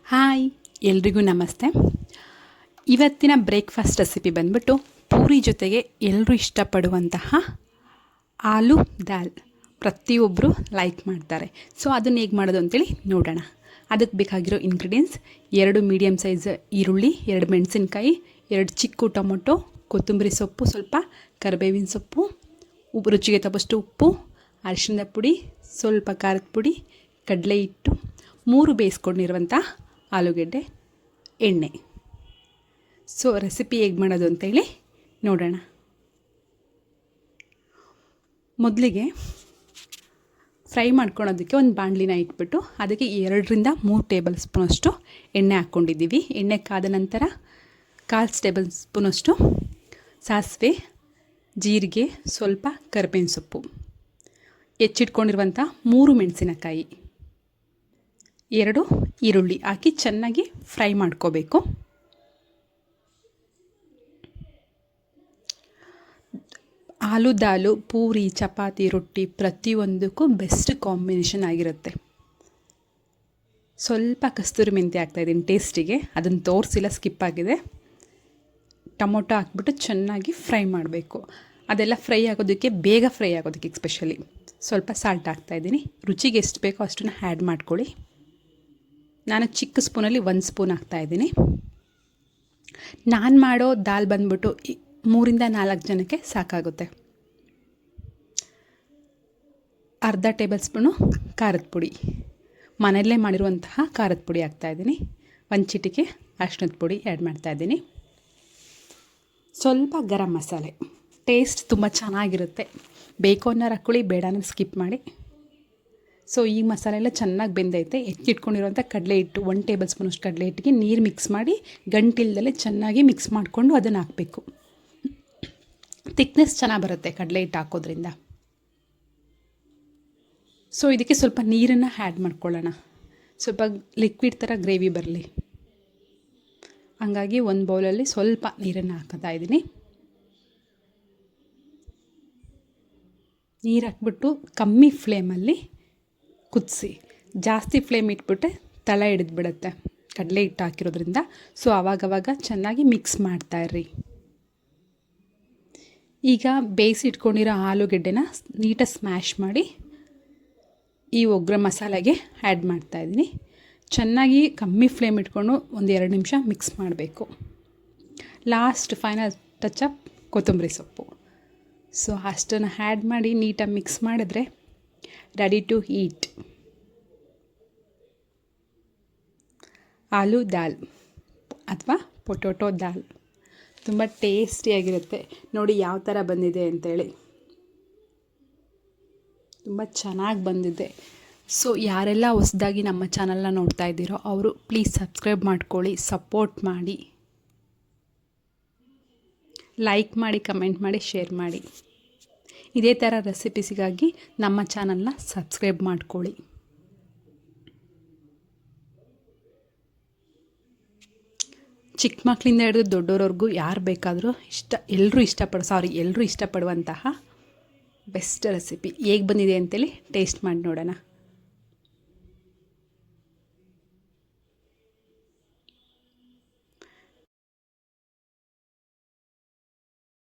Hi, ಎಲ್ರಿಗೂ ನಮಸ್ತೆ. ಇವತ್ತಿನ ಬ್ರೇಕ್ಫಾಸ್ಟ್ ರೆಸಿಪಿ ಬಂದ್ಬಿಟ್ಟು ಪೂರಿ ಜೊತೆಗೆ ಎಲ್ಲರೂ ಇಷ್ಟಪಡುವಂತಹ ಆಲೂ ದಾಲ್. ಪ್ರತಿಯೊಬ್ಬರು ಲೈಕ್ ಮಾಡ್ತಾರೆ. ಸೊ ಅದನ್ನು ಹೇಗೆ ಮಾಡೋದು ಅಂತೇಳಿ ನೋಡೋಣ. ಅದಕ್ಕೆ ಬೇಕಾಗಿರೋ ಇಂಗ್ರೀಡಿಯೆಂಟ್ಸ್: 2 ಮೀಡಿಯಮ್ ಸೈಜ್ ಈರುಳ್ಳಿ, 2 ಮೆಣಸಿನ್ಕಾಯಿ, 2 ಚಿಕ್ಕ ಟೊಮೊಟೊ, ಕೊತ್ತಂಬರಿ ಸೊಪ್ಪು, ಸ್ವಲ್ಪ ಕರಿಬೇವಿನ ಸೊಪ್ಪು, ರುಚಿಗೆ ತಕ್ಕಷ್ಟು ಉಪ್ಪು, ಅರಿಶಿಣದ ಪುಡಿ, ಸ್ವಲ್ಪ ಖಾರದ ಪುಡಿ, ಕಡಲೆ ಹಿಟ್ಟು, 3 ಬೇಯಿಸ್ಕೊಂಡಿರುವಂಥ ಆಲೂಗೆಡ್ಡೆ, ಎಣ್ಣೆ. ಸೊ ರೆಸಿಪಿ ಹೇಗೆ ಮಾಡೋದು ಅಂತೇಳಿ ನೋಡೋಣ. ಮೊದಲಿಗೆ ಫ್ರೈ ಮಾಡ್ಕೊಳೋದಕ್ಕೆ ಒಂದು ಬಾಣಲಿನ ಇಟ್ಬಿಟ್ಟು ಅದಕ್ಕೆ 2ರಿಂದ 3 ಟೇಬಲ್ ಸ್ಪೂನಷ್ಟು ಎಣ್ಣೆ ಹಾಕ್ಕೊಂಡಿದ್ದೀವಿ. ಎಣ್ಣೆ ಕಾದ ನಂತರ 1/4 ಟೇಬಲ್ ಸ್ಪೂನಷ್ಟು ಸಾಸಿವೆ, ಜೀರಿಗೆ, ಸ್ವಲ್ಪ ಕರಿಬೇವಿನ ಸೊಪ್ಪು, ಹೆಚ್ಚಿಟ್ಕೊಂಡಿರುವಂಥ 3 ಮೆಣಸಿನಕಾಯಿ, 2 ಈರುಳ್ಳಿ ಹಾಕಿ ಚೆನ್ನಾಗಿ ಫ್ರೈ ಮಾಡ್ಕೋಬೇಕು. ಆಲೂ ದಾಲು ಪೂರಿ, ಚಪಾತಿ, ರೊಟ್ಟಿ ಪ್ರತಿಯೊಂದಕ್ಕೂ ಬೆಸ್ಟ್ ಕಾಂಬಿನೇಷನ್ ಆಗಿರುತ್ತೆ. ಸ್ವಲ್ಪ ಕಸ್ತೂರಿ ಮೆಂತ್ಯ ಹಾಕ್ತಾಯಿದ್ದೀನಿ ಟೇಸ್ಟಿಗೆ, ಅದನ್ನು ತೋರಿಸಿಲ್ಲ, ಸ್ಕಿಪ್ ಆಗಿದೆ. ಟೊಮೊಟೊ ಹಾಕ್ಬಿಟ್ಟು ಚೆನ್ನಾಗಿ ಫ್ರೈ ಮಾಡಬೇಕು. ಅದೆಲ್ಲ ಫ್ರೈ ಆಗೋದಕ್ಕೆ, ಬೇಗ ಫ್ರೈ ಆಗೋದಕ್ಕೆ ಎಸ್ಪೆಷಲಿ ಸ್ವಲ್ಪ ಸಾಲ್ಟ್ ಹಾಕ್ತಾಯಿದ್ದೀನಿ. ರುಚಿಗೆ ಎಷ್ಟು ಬೇಕೋ ಅಷ್ಟನ್ನು ಆ್ಯಡ್ ಮಾಡ್ಕೊಳ್ಳಿ. ನಾನು ಚಿಕ್ಕ ಸ್ಪೂನಲ್ಲಿ 1 ಸ್ಪೂನ್ ಹಾಕ್ತಾಯಿದ್ದೀನಿ. ನಾನು ಮಾಡೋ ದಾಲ್ ಬಂದ್ಬಿಟ್ಟು 3ರಿಂದ 4 ಜನಕ್ಕೆ ಸಾಕಾಗುತ್ತೆ. ಅರ್ಧ ಟೇಬಲ್ ಸ್ಪೂನು ಖಾರದ ಪುಡಿ, ಮನೆಯಲ್ಲೇ ಮಾಡಿರುವಂತಹ ಖಾರದ ಪುಡಿ ಹಾಕ್ತಾಯಿದ್ದೀನಿ. 1 ಚಿಟಿಕೆ ಅರಿಶಿಣದ ಪುಡಿ ಆ್ಯಡ್ ಮಾಡ್ತಾಯಿದ್ದೀನಿ. ಸ್ವಲ್ಪ ಗರಂ ಮಸಾಲೆ, ಟೇಸ್ಟ್ ತುಂಬ ಚೆನ್ನಾಗಿರುತ್ತೆ. ಬೇಕು ಅನ್ನೋರು ಹಾಕ್ಕೊಳ್ಳಿ, ಬೇಡ ಅನ್ನೋರು ಸ್ಕಿಪ್ ಮಾಡಿ. ಸೊ ಈ ಮಸಾಲೆ ಎಲ್ಲ ಚೆನ್ನಾಗಿ ಬೆಂದೈತೆ. ಹೆಚ್ಚಿಟ್ಕೊಂಡಿರುವಂಥ ಕಡಲೆ ಹಿಟ್ಟು, 1 ಟೇಬಲ್ ಸ್ಪೂನಷ್ಟು ಕಡಲೆ ಹಿಟ್ಟಿಗೆ ನೀರು ಮಿಕ್ಸ್ ಮಾಡಿ ಗಂಟಿಲ್ದಲ್ಲೇ ಚೆನ್ನಾಗಿ ಮಿಕ್ಸ್ ಮಾಡಿಕೊಂಡು ಅದನ್ನು ಹಾಕಬೇಕು. ಥಿಕ್ನೆಸ್ ಚೆನ್ನಾಗಿ ಬರುತ್ತೆ ಕಡಲೆ ಹಿಟ್ಟು ಹಾಕೋದ್ರಿಂದ. ಸೊ ಇದಕ್ಕೆ ಸ್ವಲ್ಪ ನೀರನ್ನು ಆ್ಯಡ್ ಮಾಡ್ಕೊಳ್ಳೋಣ, ಸ್ವಲ್ಪ ಲಿಕ್ವಿಡ್ ಥರ ಗ್ರೇವಿ ಬರಲಿ. ಹಂಗಾಗಿ ಒಂದು ಬೌಲಲ್ಲಿ ಸ್ವಲ್ಪ ನೀರನ್ನು ಹಾಕ್ತಾ ಇದ್ದೀನಿ. ನೀರು ಹಾಕ್ಬಿಟ್ಟು ಕಮ್ಮಿ ಫ್ಲೇಮಲ್ಲಿ ಕುದಿಸಿ. ಜಾಸ್ತಿ ಫ್ಲೇಮ್ ಇಟ್ಬಿಟ್ಟೆ ತಳ ಹಿಡಿದ್ಬಿಡುತ್ತೆ ಕಡಲೆ ಹಿಟ್ಟು ಹಾಕಿರೋದ್ರಿಂದ. ಸೊ ಆವಾಗವಾಗ ಚೆನ್ನಾಗಿ ಮಿಕ್ಸ್ ಮಾಡ್ತಾಯಿರ್ರಿ. ಈಗ ಬೇಯಿಸಿಟ್ಕೊಂಡಿರೋ ಆಲೂಗೆಡ್ಡೆನ ನೀಟಾಗಿ ಸ್ಮ್ಯಾಶ್ ಮಾಡಿ ಈ ಒಗ್ಗರಣೆ ಮಸಾಲೆಗೆ ಆ್ಯಡ್ ಮಾಡ್ತಾಯಿದ್ದೀನಿ. ಚೆನ್ನಾಗಿ ಕಮ್ಮಿ ಫ್ಲೇಮ್ ಇಟ್ಕೊಂಡು 1-2 ನಿಮಿಷ ಮಿಕ್ಸ್ ಮಾಡಬೇಕು. ಲಾಸ್ಟ್ ಫೈನಲ್ ಟಚಪ್ ಕೊತ್ತಂಬರಿ ಸೊಪ್ಪು. ಸೊ ಅಷ್ಟನ್ನು ಆ್ಯಡ್ ಮಾಡಿ ನೀಟಾಗಿ ಮಿಕ್ಸ್ ಮಾಡಿದ್ರೆ ರೆಡಿ ಟು ಈಟ್ ಆಲೂ ದಾಲ್ ಅಥವಾ ಪೊಟೊಟೊ ದಾಲ್. ತುಂಬ ಟೇಸ್ಟಿಯಾಗಿರುತ್ತೆ. ನೋಡಿ ಯಾವ ಥರ ಬಂದಿದೆ ಅಂತೇಳಿ, ತುಂಬ ಚೆನ್ನಾಗಿ ಬಂದಿದೆ. ಸೊ ಯಾರೆಲ್ಲ ಹೊಸದಾಗಿ ನಮ್ಮ ಚಾನಲ್ನ ನೋಡ್ತಾ ಇದ್ದೀರೋ ಅವರು ಪ್ಲೀಸ್ ಸಬ್ಸ್ಕ್ರೈಬ್ ಮಾಡ್ಕೊಳ್ಳಿ, ಸಪೋರ್ಟ್ ಮಾಡಿ, ಲೈಕ್ ಮಾಡಿ, ಕಮೆಂಟ್ ಮಾಡಿ, ಶೇರ್ ಮಾಡಿ. ಇದೇ ಥರ ರೆಸಿಪೀಸಿಗಾಗಿ ನಮ್ಮ ಚಾನಲ್ನ ಸಬ್ಸ್ಕ್ರೈಬ್ ಮಾಡ್ಕೊಳ್ಳಿ. ಚಿಕ್ಕ ಮಕ್ಕಳಿಂದ ಹಿಡಿದು ದೊಡ್ಡೋರವರೆಗೂ ಯಾರು ಬೇಕಾದರೂ ಎಲ್ಲರೂ ಇಷ್ಟಪಡುವಂತಹ ಬೆಸ್ಟ್ ರೆಸಿಪಿ. ಹೇಗೆ ಬಂದಿದೆ ಅಂತೇಳಿ ಟೇಸ್ಟ್ ಮಾಡಿ ನೋಡೋಣ.